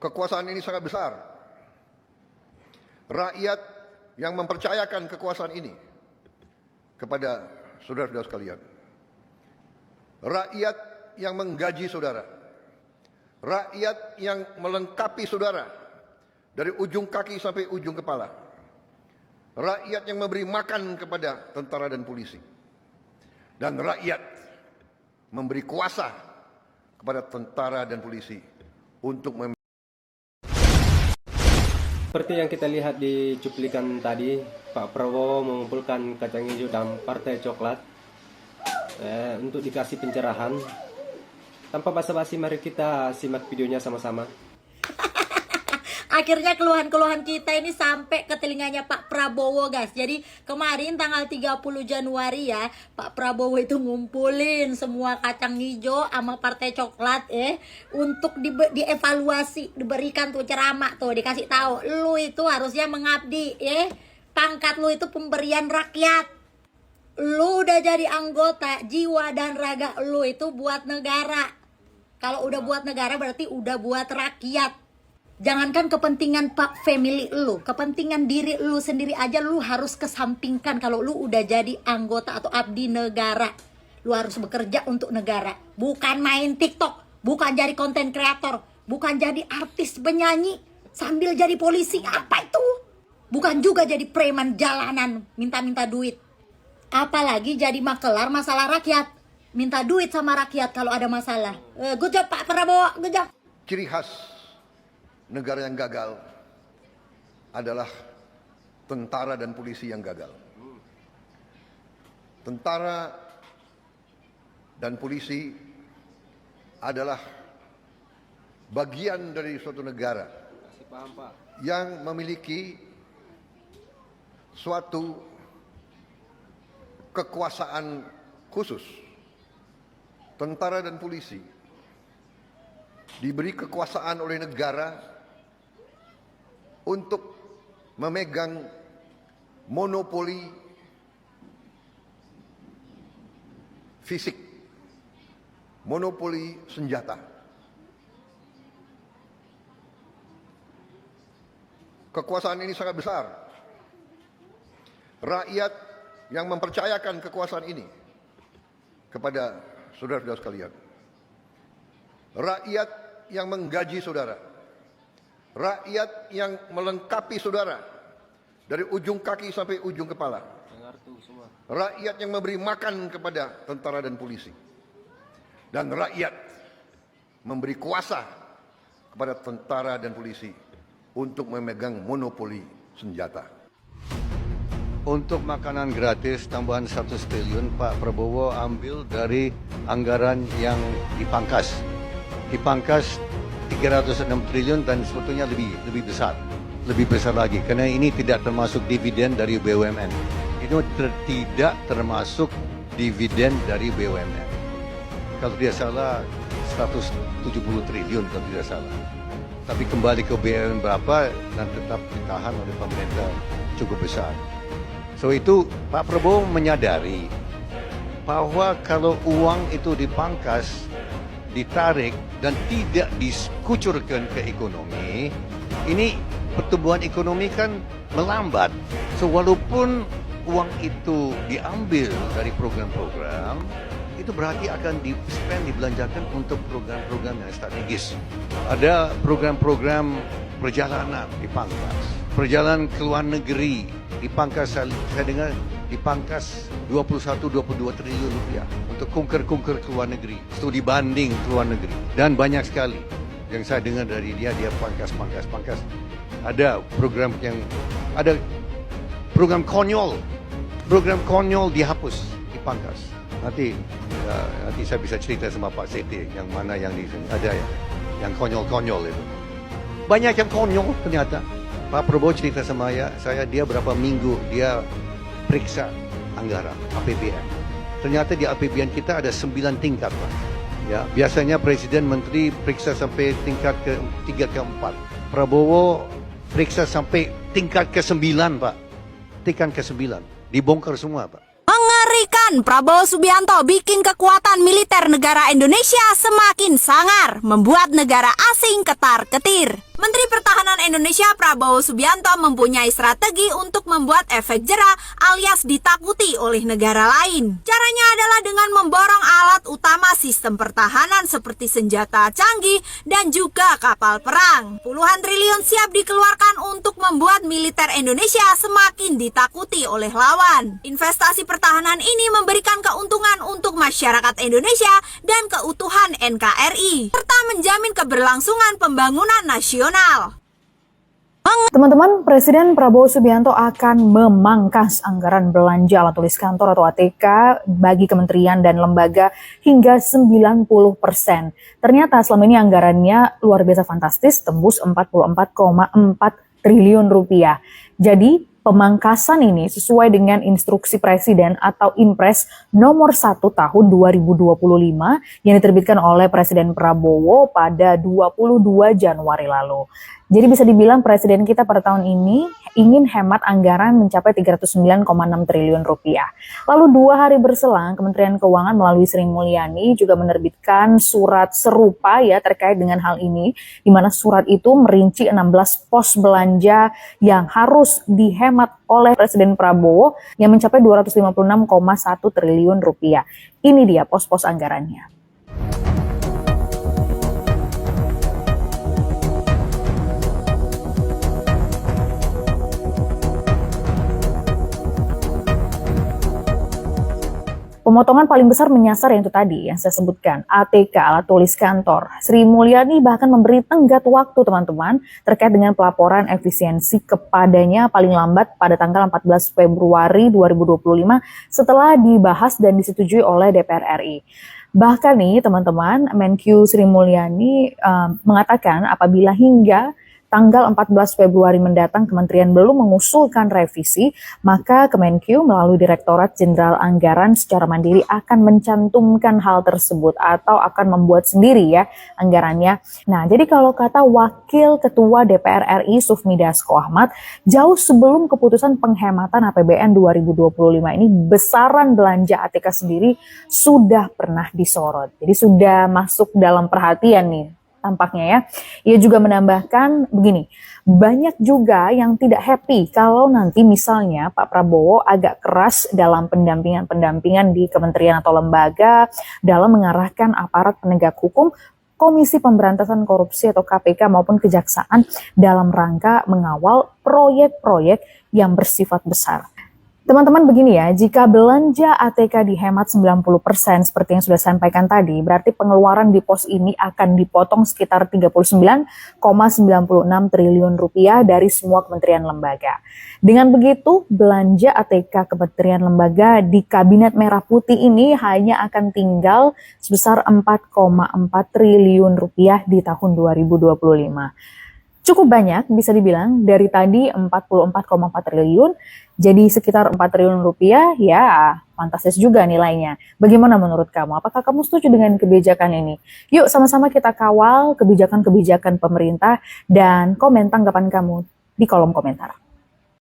Kekuasaan ini sangat besar. Rakyat yang mempercayakan kekuasaan ini kepada saudara-saudara sekalian. Rakyat yang menggaji saudara. Rakyat yang melengkapi saudara dari ujung kaki sampai ujung kepala. Rakyat yang memberi makan kepada tentara dan polisi. Dan rakyat memberi kuasa kepada tentara dan polisi untuk Seperti yang kita lihat di cuplikan tadi, Pak Prabowo mengumpulkan kacang hijau dan Partai Coklat untuk dikasih pencerahan. Tanpa basa-basi, mari kita simak videonya sama-sama. Akhirnya keluhan-keluhan kita ini sampai ke telinganya Pak Prabowo, guys. Jadi kemarin tanggal 30 Januari ya, Pak Prabowo itu ngumpulin semua kacang hijau sama Partai Coklat untuk dievaluasi, diberikan tuh ceramah tuh, dikasih tahu, lu itu harusnya mengabdi pangkat lu itu pemberian rakyat. Lu udah jadi anggota, jiwa dan raga lu itu buat negara. Kalau udah buat negara berarti udah buat rakyat. Jangankan kepentingan Pak family lu, kepentingan diri lu sendiri aja lu harus kesampingkan kalau lu udah jadi anggota atau abdi negara. Lu harus bekerja untuk negara, bukan main TikTok, bukan jadi konten kreator, bukan jadi artis penyanyi sambil jadi polisi. Apa itu? Bukan juga jadi preman jalanan minta-minta duit. Apalagi jadi makelar masalah rakyat, minta duit sama rakyat kalau ada masalah. Good job Pak Prabowo, good job. ciri khas negara yang gagal adalah tentara dan polisi yang gagal. Tentara dan polisi adalah bagian dari suatu negara yang memiliki suatu kekuasaan khusus. Tentara dan polisi diberi kekuasaan oleh negara untuk memegang monopoli fisik, monopoli senjata. Kekuasaan ini sangat besar. Rakyat yang mempercayakan kekuasaan ini kepada saudara-saudara sekalian. Rakyat yang menggaji saudara. Rakyat yang melengkapi saudara dari ujung kaki sampai ujung kepala. Rakyat yang memberi makan kepada tentara dan polisi. Dan rakyat memberi kuasa kepada tentara dan polisi untuk memegang monopoli senjata. Untuk makanan gratis tambahan 100 triliun, Pak Prabowo ambil dari anggaran yang dipangkas. Dipangkas 306 triliun dan sebetulnya lebih besar lagi karena ini tidak termasuk dividen dari BUMN. Itu tidak termasuk dividen dari BUMN. Kalau tidak salah 170 triliun kalau tidak salah. Tapi kembali ke BUMN berapa dan tetap ditahan oleh pemerintah cukup besar. So itu Pak Prabowo menyadari bahwa kalau uang itu dipangkas, ditarik dan tidak dikucurkan ke ekonomi, ini pertumbuhan ekonomi kan melambat. So walaupun uang itu diambil dari program-program, itu berarti akan dibelanjakan untuk program-program yang strategis. Ada program-program perjalanan dipangkas, perjalanan ke luar negeri dipangkas, saya dengar dipangkas 21-22 triliun rupiah untuk kunker-kunker ke luar negeri, studi banding ke luar negeri, dan banyak sekali yang saya dengar dari dia pangkas. Ada program konyol dihapus, dipangkas. Nanti saya bisa cerita sama Pak Seti yang mana yang ada yang konyol itu. Banyak yang konyol ternyata. Pak Prabowo cerita sama saya dia berapa minggu dia periksa anggaran APBN. Ternyata di APBN kita ada 9 tingkat, Pak. Ya, biasanya presiden menteri periksa sampai tingkat ke-3 ke-4. Prabowo periksa sampai tingkat ke-9, Pak. Tingkat ke-9. Dibongkar semua, Pak. Mengerikan. Pastikan Prabowo Subianto bikin kekuatan militer negara Indonesia semakin sangar, membuat negara asing ketar-ketir. Menteri Pertahanan Indonesia Prabowo Subianto mempunyai strategi untuk membuat efek jera alias ditakuti oleh negara lain. Caranya adalah dengan memborong alat utama sistem pertahanan seperti senjata canggih dan juga kapal perang. Puluhan triliun siap dikeluarkan untuk membuat militer Indonesia semakin ditakuti oleh lawan. Investasi pertahanan ini memberikan keuntungan untuk masyarakat Indonesia dan keutuhan NKRI, serta menjamin keberlangsungan pembangunan nasional. Teman-teman, Presiden Prabowo Subianto akan memangkas anggaran belanja alat tulis kantor atau ATK bagi kementerian dan lembaga hingga 90%. Ternyata selama ini anggarannya luar biasa fantastis, tembus 44,4 triliun rupiah. Jadi, pemangkasan ini sesuai dengan instruksi Presiden atau Impres nomor 1 tahun 2025 yang diterbitkan oleh Presiden Prabowo pada 22 Januari lalu. Jadi bisa dibilang Presiden kita pada tahun ini ingin hemat anggaran mencapai 309,6 triliun rupiah. Lalu 2 hari berselang, Kementerian Keuangan melalui Sri Mulyani juga menerbitkan surat serupa ya terkait dengan hal ini, di mana surat itu merinci 16 pos belanja yang harus dihemat oleh Presiden Prabowo yang mencapai 256,1 triliun rupiah. Ini dia pos-pos anggarannya. Pemotongan paling besar menyasar yang itu tadi yang saya sebutkan, ATK, alat tulis kantor. Sri Mulyani bahkan memberi tenggat waktu teman-teman terkait dengan pelaporan efisiensi kepadanya paling lambat pada tanggal 14 Februari 2025 setelah dibahas dan disetujui oleh DPR RI. Bahkan nih teman-teman, Menkyu Sri Mulyani mengatakan apabila hingga tanggal 14 Februari mendatang kementerian belum mengusulkan revisi, maka Kemenkyu melalui Direktorat Jenderal Anggaran secara mandiri akan mencantumkan hal tersebut atau akan membuat sendiri ya anggarannya. Nah, jadi kalau kata Wakil Ketua DPR RI Sufmi Dasko Ahmad, jauh sebelum keputusan penghematan APBN 2025 ini, besaran belanja ATK sendiri sudah pernah disorot. Jadi sudah masuk dalam perhatian nih tampaknya ya. Ia juga menambahkan begini, banyak juga yang tidak happy kalau nanti misalnya Pak Prabowo agak keras dalam pendampingan di kementerian atau lembaga dalam mengarahkan aparat penegak hukum, Komisi Pemberantasan Korupsi atau KPK maupun Kejaksaan dalam rangka mengawal proyek-proyek yang bersifat besar. Teman-teman begini ya, jika belanja ATK dihemat 90% seperti yang sudah saya sampaikan tadi, berarti pengeluaran di pos ini akan dipotong sekitar 39,96 triliun rupiah dari semua kementerian lembaga. Dengan begitu, belanja ATK kementerian lembaga di Kabinet Merah Putih ini hanya akan tinggal sebesar 4,4 triliun rupiah di tahun 2025. Cukup banyak bisa dibilang, dari tadi 44,4 triliun jadi sekitar 4 triliun rupiah, ya fantastis juga nilainya. Bagaimana menurut kamu? Apakah kamu setuju dengan kebijakan ini? Yuk sama-sama kita kawal kebijakan-kebijakan pemerintah dan komen tanggapan kamu di kolom komentar.